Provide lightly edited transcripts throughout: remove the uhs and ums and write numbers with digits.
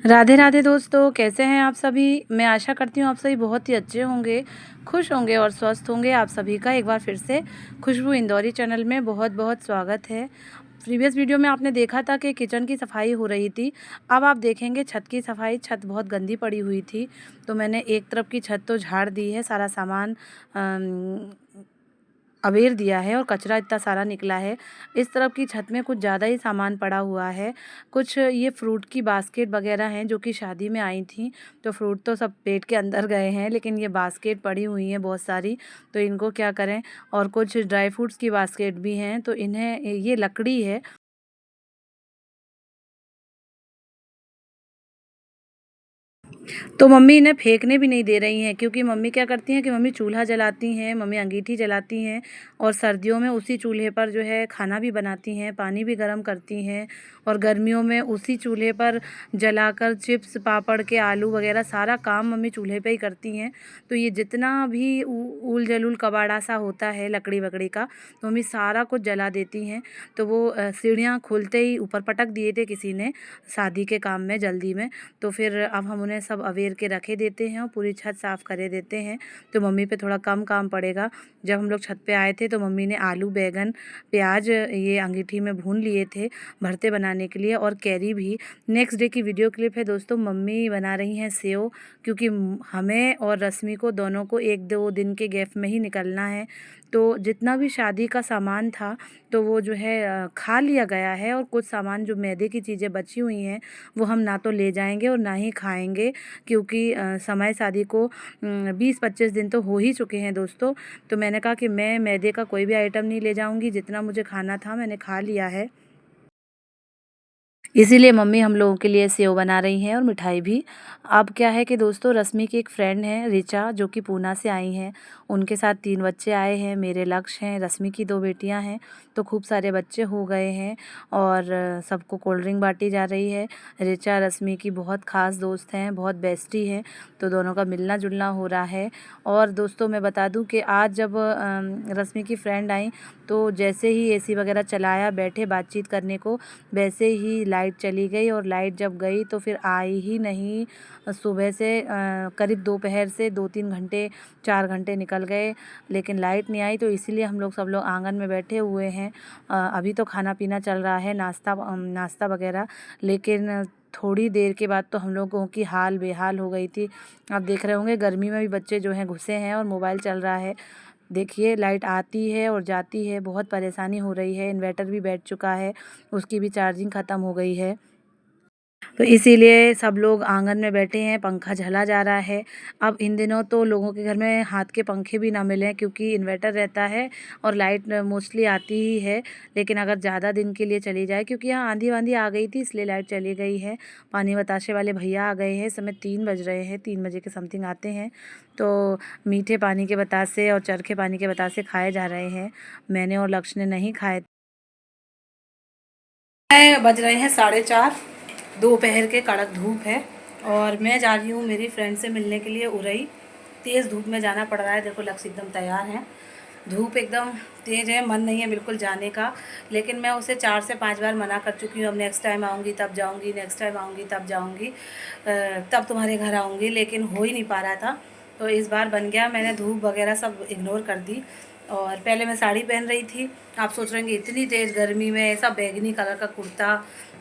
राधे राधे दोस्तों, कैसे हैं आप सभी। मैं आशा करती हूँ आप सभी बहुत ही अच्छे होंगे, खुश होंगे और स्वस्थ होंगे। आप सभी का एक बार फिर से खुशबू इंदौरी चैनल में बहुत बहुत स्वागत है। प्रीवियस वीडियो में आपने देखा था कि किचन की सफाई हो रही थी। अब आप देखेंगे छत की सफाई। छत बहुत गंदी पड़ी हुई थी, तो मैंने एक तरफ की छत तो झाड़ दी है। सारा सामान अवेर दिया है और कचरा इतना सारा निकला है। इस तरफ की छत में कुछ ज़्यादा ही सामान पड़ा हुआ है। कुछ ये फ्रूट की बास्केट वगैरह हैं जो कि शादी में आई थी, तो फ्रूट तो सब पेट के अंदर गए हैं, लेकिन ये बास्केट पड़ी हुई हैं बहुत सारी, तो इनको क्या करें। और कुछ ड्राई फ्रूट्स की बास्केट भी हैं, तो इन्हें, ये लकड़ी है तो मम्मी इन्हें फेंकने भी नहीं दे रही हैं, क्योंकि मम्मी क्या करती हैं कि मम्मी चूल्हा जलाती हैं, मम्मी अंगीठी जलाती हैं और सर्दियों में उसी चूल्हे पर जो है खाना भी बनाती हैं, पानी भी गर्म करती हैं, और गर्मियों में उसी चूल्हे पर जलाकर चिप्स पापड़ के आलू वगैरह सारा काम मम्मी चूल्हे पे ही करती हैं। तो ये जितना भी ऊल जलूल कबाड़ा सा होता है लकड़ी वकड़ी का, तो मम्मी सारा कुछ जला देती हैं। तो वो सीढ़ियाँ खोलते ही ऊपर पटक दिए थे किसी ने शादी के काम में जल्दी में, तो फिर अब हम उन्हें सब अवेर के रखे देते हैं और पूरी छत साफ़ करे देते हैं। तो मम्मी पे थोड़ा कम काम पड़ेगा। जब हम लोग छत पे आए थे तो मम्मी ने आलू बैगन प्याज ये अंगीठी में भून लिए थे भरते बनाने के लिए, और कैरी भी। नेक्स्ट डे की वीडियो क्लिप है दोस्तों। मम्मी बना रही हैं सेव, क्योंकि हमें और रश्मि को दोनों को 1-2 दिन के गैप में ही निकलना है। तो जितना भी शादी का सामान था तो वो जो है खा लिया गया है, और कुछ सामान जो मैदे की चीज़ें बची हुई हैं वो हम ना तो ले जाएंगे और ना ही खाएंगे, क्योंकि समय शादी को 20-25 दिन तो हो ही चुके हैं दोस्तों। तो मैंने कहा कि मैं मैदे का कोई भी आइटम नहीं ले जाऊंगी, जितना मुझे खाना था मैंने खा लिया है। इसीलिए मम्मी हम लोगों के लिए सेव बना रही हैं और मिठाई भी। अब क्या है कि दोस्तों, रश्मि की एक फ्रेंड है रिचा, जो कि पूना से आई हैं। उनके साथ 3 बच्चे आए हैं, मेरे लक्ष्य हैं, रश्मि की 2 बेटियां हैं, तो खूब सारे बच्चे हो गए हैं और सबको कोल्ड ड्रिंक बांटी जा रही है। रिचा रश्मि की बहुत ख़ास दोस्त हैं, बहुत बेस्टी हैं, तो दोनों का मिलना जुलना हो रहा है। और दोस्तों मैं बता दूं कि आज जब रश्मि की फ्रेंड आई, तो जैसे ही एसी वगैरह चलाया बैठे बातचीत करने को, वैसे ही लाइट चली गई, और लाइट जब गई तो फिर आई ही नहीं। सुबह से करीब दोपहर से 2-3 घंटे 4 घंटे निकल गए, लेकिन लाइट नहीं आई। तो इसीलिए हम लोग सब लोग आंगन में बैठे हुए हैं। अभी तो खाना पीना चल रहा है, नाश्ता वगैरह, लेकिन थोड़ी देर के बाद तो हम लोगों की हाल बेहाल हो गई थी। आप देख रहे होंगे गर्मी में भी बच्चे जो हैं घुसे हैं और मोबाइल चल रहा है। देखिए लाइट आती है और जाती है, बहुत परेशानी हो रही है। इन्वर्टर भी बैठ चुका है, उसकी भी चार्जिंग ख़त्म हो गई है। तो इसीलिए सब लोग आंगन में बैठे हैं, पंखा झला जा रहा है। अब इन दिनों तो लोगों के घर में हाथ के पंखे भी ना मिलें, क्योंकि इन्वर्टर रहता है और लाइट मोस्टली आती ही है। लेकिन अगर ज़्यादा दिन के लिए चली जाए, क्योंकि यहाँ आंधी वांधी आ गई थी इसलिए लाइट चली गई है। पानी बताशे वाले भैया आ गए हैं, इस समय 3 बज रहे हैं, 3 बजे के समथिंग आते हैं। तो मीठे पानी के बतासे और चरखे पानी के बतासे खाए जा रहे हैं। मैंने और लक्ष्य ने नहीं खाए। बज रहे हैं 4:30, दोपहर के, कड़क धूप है और मैं जा रही हूँ मेरी फ्रेंड से मिलने के लिए उरई। तेज़ धूप में जाना पड़ रहा है। देखो लक्ष्य एकदम तैयार हैं। धूप एकदम तेज़ है, मन नहीं है बिल्कुल जाने का, लेकिन मैं उसे 4 से 5 बार मना कर चुकी हूँ। अब नेक्स्ट टाइम आऊँगी तब जाऊँगी, नेक्स्ट टाइम आऊँगी तब जाऊँगी, तब तुम्हारे घर आऊँगी, लेकिन हो ही नहीं पा रहा था। तो इस बार बन गया। मैंने धूप वगैरह सब इग्नोर कर दी, और पहले मैं साड़ी पहन रही थी। आप सोच रहे होंगे इतनी तेज़ गर्मी में ऐसा बैगनी कलर का कुर्ता,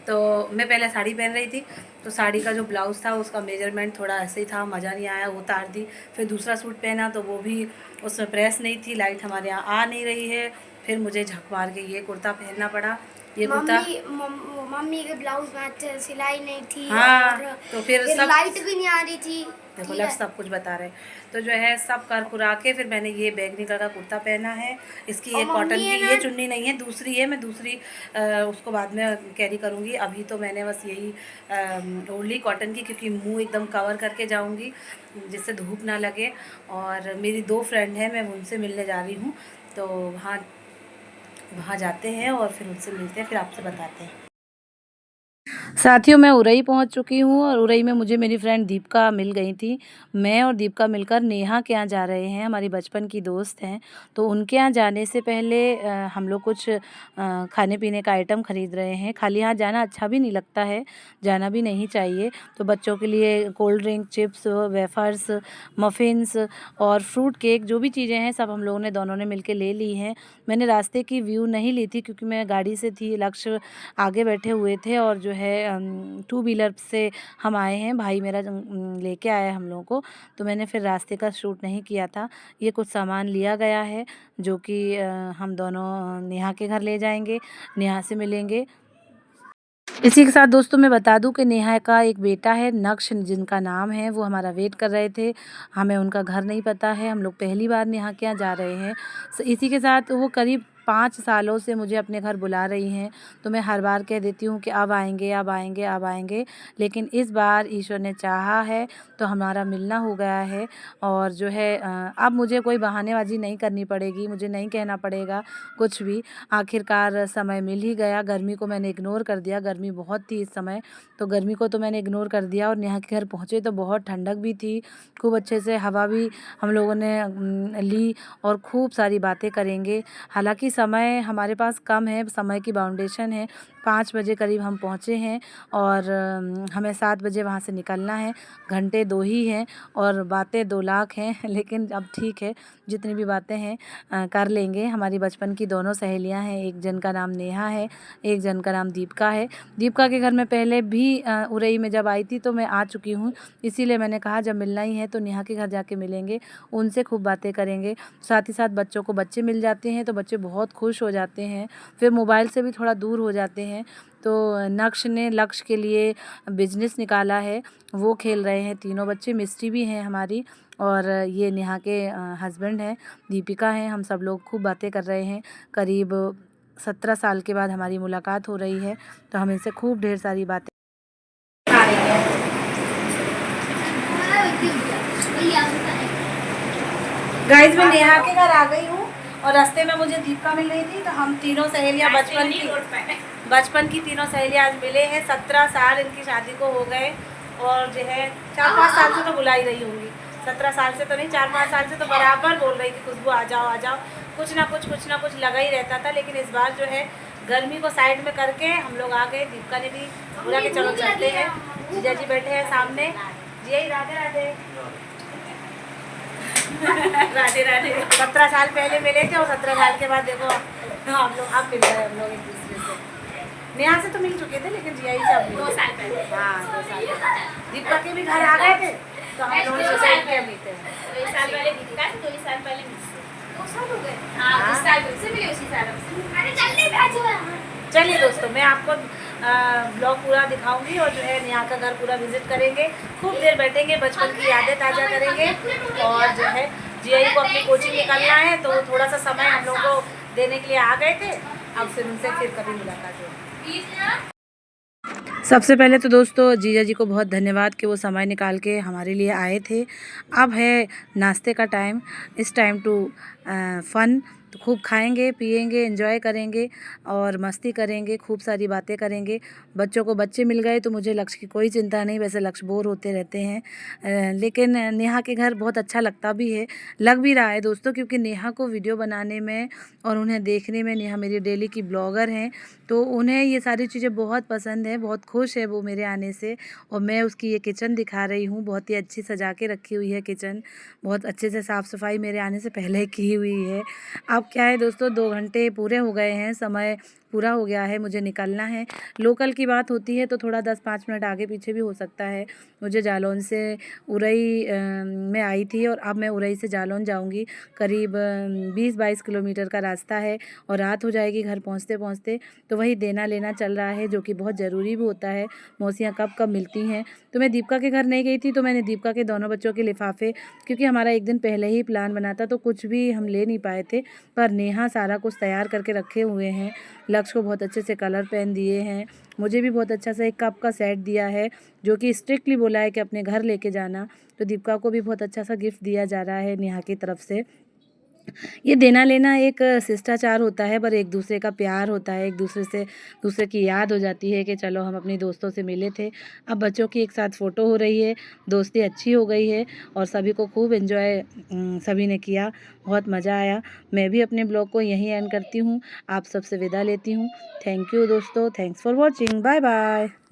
तो मैं पहले साड़ी पहन रही थी। तो साड़ी का जो ब्लाउज़ था उसका मेजरमेंट थोड़ा ऐसे ही था, मज़ा नहीं आया, उतार दी। फिर दूसरा सूट पहना तो वो भी उसमें प्रेस नहीं थी, लाइट हमारे यहाँ आ नहीं रही है। फिर मुझे झक मार के ये कुर्ता पहनना पड़ा। ये कुर्ता मम्मी के ब्लाउज में अच्छे सिलाई नहीं थी, हाँ, और तो फिर सब लाइट भी नहीं आ रही थी। देखो लक्ष्य सब कुछ बता रहे। तो जो है सब कर कुरा के फिर मैंने ये बैगनी कलर का कुर्ता पहना है। इसकी और ये कॉटन मम्मी की है ये ना, चुन्नी नहीं है, दूसरी है। मैं दूसरी उसको बाद में कैरी करूँगी। अभी तो मैंने बस यही ओढ़ ली कॉटन की, क्योंकि मुंह एकदम कवर करके जाऊँगी जिससे धूप ना लगे। और मेरी 2 फ्रेंड हैं, मैं उनसे मिलने जा रही हूँ। तो वहाँ वहाँ जाते हैं और फिर उनसे मिलते हैं, फिर आपसे बताते हैं। साथियों, मैं उरई पहुंच चुकी हूँ और उरई में मुझे मेरी फ्रेंड दीपिका मिल गई थी। मैं और दीपिका मिलकर नेहा के यहाँ जा रहे हैं, हमारी बचपन की दोस्त हैं। तो उनके यहाँ जाने से पहले हम लोग कुछ खाने पीने का आइटम ख़रीद रहे हैं। खाली हाथ जाना अच्छा भी नहीं लगता है, जाना भी नहीं चाहिए। तो बच्चों के लिए cold drink, chips, wafers, muffins और फ्रूट केक, जो भी चीज़ें हैं सब हम लोगों ने दोनों ने मिल के ले ली हैं। मैंने रास्ते की व्यू नहीं ली थी क्योंकि मैं गाड़ी से थी, लक्ष्य आगे बैठे हुए थे और जो है टू व्हीलर से हम आए हैं, भाई मेरा लेके आया है हम लोगों को। तो मैंने फिर रास्ते का शूट नहीं किया था। ये कुछ सामान लिया गया है जो कि हम दोनों नेहा के घर ले जाएंगे, नेहा से मिलेंगे। इसी के साथ दोस्तों मैं बता दूं कि नेहा का एक बेटा है नक्श, जिनका नाम है, वो हमारा वेट कर रहे थे। हमें उनका घर नहीं पता है, हम लोग पहली बार नेहा के यहाँ जा रहे हैं। इसी के साथ वो करीब 5 सालों से मुझे अपने घर बुला रही हैं। तो मैं हर बार कह देती हूँ कि अब आएंगे, अब आएंगे, अब आएंगे, लेकिन इस बार ईश्वर ने चाहा है तो हमारा मिलना हो गया है। और जो है अब मुझे कोई बहानेबाजी नहीं करनी पड़ेगी, मुझे नहीं कहना पड़ेगा कुछ भी। आखिरकार समय मिल ही गया। गर्मी को मैंने इग्नोर कर दिया, गर्मी बहुत थी इस समय, तो गर्मी को तो मैंने इग्नोर कर दिया। और नेहा के घर पहुँचे तो बहुत ठंडक भी थी, खूब अच्छे से हवा भी हम लोगों ने ली और खूब सारी बातें करेंगे। हालांकि समय हमारे पास कम है, समय की बाउंडेशन है। 5 बजे करीब हम पहुँचे हैं और हमें 7 बजे वहाँ से निकलना है। घंटे 2 ही हैं और बातें 2 लाख हैं लेकिन अब ठीक है, जितनी भी बातें हैं कर लेंगे। हमारी बचपन की दोनों सहेलियां हैं, एक जन का नाम नेहा है, एक जन का नाम दीपिका है। दीपिका के घर में पहले भी उरई में जब आई थी तो मैं आ चुकी हूँ, इसीलिए मैंने कहा जब मिलना ही है तो नेहा के घर जाके मिलेंगे, उनसे खूब बातें करेंगे। साथ ही साथ बच्चों को बच्चे मिल जाते हैं तो बच्चे बहुत खुश हो जाते हैं, फिर मोबाइल से भी थोड़ा दूर हो जाते हैं। तो नक्श ने लक्ष्य के लिए बिजनेस निकाला है, वो खेल रहे हैं। तीनों बच्चे, मिस्टी भी हैं हमारी, और ये नेहा के हस्बैंड हैं, दीपिका हैं। हम सब लोग खूब बातें कर रहे हैं। करीब 17 साल के बाद हमारी मुलाकात हो रही है तो हम इनसे खूब ढेर सारी बातें आ रही हैं। गाइस, मैं नेहा के घर आ गई हूँ और रास्ते में मुझे दीपिका मिल रही थी, तो हम तीनों सहेलियाँ बचपन की तीनों सहेलियाँ आज मिले हैं। 17 साल इनकी शादी को हो गए और जो है 4-5 साल से तो बुला ही रही होंगी, 17 साल से तो नहीं, 4-5 साल से तो बराबर बोल रही थी खुशबू आ जाओ आ जाओ, कुछ ना कुछ लगा ही रहता था। लेकिन इस बार जो है गर्मी को साइड में करके हम लोग आ गए। दीपिका ने भी बोला कि चलो चलते हैं। जीजा जी बैठे हैं सामने। जी राधे राधे। राधे राधे। 17 साल पहले मिले थे और 17 साल के बाद देखो हम लोग अब मिल रहे हम लोग एक दूसरे से। नेहा से तो मिल चुके थे लेकिन जिया से अब 2 साल पहले, हाँ 2 साल पहले दीपिका के भी घर आ गए थे तो हम लोग सोसाइटी में मिलते हैं। 2 साल पहले दीपिका से 2 साल पहले मुझसे 2 साल हो गए। हाँ 2 साल मुझसे मिले, उसी साल हमसे। अरे चलने बैठो। चलिए दोस्तों, मैं आपको ब्लॉग पूरा दिखाऊंगी और जो है नेहा का घर पूरा विजिट करेंगे, खूब देर बैठेंगे, बचपन की यादें ताज़ा करेंगे। और जो है जीआई को अपनी कोचिंग निकलना है तो थोड़ा सा समय हम लोग को देने के लिए आ गए थे। अब फिर उनसे फिर कभी मुलाकात होगी। सबसे पहले तो दोस्तों जीजा जी को बहुत धन्यवाद कि वो समय निकाल के हमारे लिए आए थे। अब है नाश्ते का टाइम, इस टाइम टू फन। तो खूब खाएंगे, पिएंगे, एंजॉय करेंगे और मस्ती करेंगे, खूब सारी बातें करेंगे। बच्चों को बच्चे मिल गए तो मुझे लक्ष्य की कोई चिंता नहीं, वैसे लक्ष्य बोर होते रहते हैं। लेकिन नेहा के घर बहुत अच्छा लगता भी है, लग भी रहा है दोस्तों, क्योंकि नेहा को वीडियो बनाने में और उन्हें देखने में, नेहा मेरी डेली की ब्लॉगर हैं तो उन्हें ये सारी चीज़ें बहुत पसंद है, बहुत खुश है वो मेरे आने से। और मैं उसकी ये किचन दिखा रही हूँ, बहुत ही अच्छी सजा के रखी हुई है किचन, बहुत अच्छे से साफ़ सफाई मेरे आने से पहले की हुई है। अब क्या है दोस्तों, 2 घंटे पूरे हो गए हैं, समय पूरा हो गया है, मुझे निकलना है। लोकल की बात होती है तो थोड़ा 10-5 मिनट आगे पीछे भी हो सकता है। मुझे जालौन से उरई में आई थी और अब मैं उरई से जालौन जाऊंगी। करीब 20-22 किलोमीटर का रास्ता है और रात हो जाएगी घर पहुंचते पहुंचते। तो वही देना लेना चल रहा है जो कि बहुत ज़रूरी भी होता है। मौसियाँ कब कब मिलती हैं। तो मैं दीपिका के घर नहीं गई थी तो मैंने दीपिका के दोनों बच्चों के लिफाफे, क्योंकि हमारा एक दिन पहले ही प्लान बना था तो कुछ भी हम ले नहीं पाए थे, पर नेहा सारा कुछ तैयार करके रखे हुए हैं। लक्ष्य को बहुत अच्छे से कलर पेन दिए हैं, मुझे भी बहुत अच्छा सा एक कप का सेट दिया है जो कि स्ट्रिक्टली बोला है कि अपने घर लेके जाना। तो दीपिका को भी बहुत अच्छा सा गिफ्ट दिया जा रहा है नेहा की तरफ से। ये देना लेना एक शिष्टाचार होता है, पर एक दूसरे का प्यार होता है, एक दूसरे की याद हो जाती है कि चलो हम अपनी दोस्तों से मिले थे। अब बच्चों की एक साथ फ़ोटो हो रही है, दोस्ती अच्छी हो गई है और सभी को खूब एंजॉय सभी ने किया, बहुत मज़ा आया। मैं भी अपने ब्लॉग को यहीं एंड करती हूँ, आप सबसे विदा लेती हूँ। थैंक यू दोस्तों, thanks for watching, bye bye.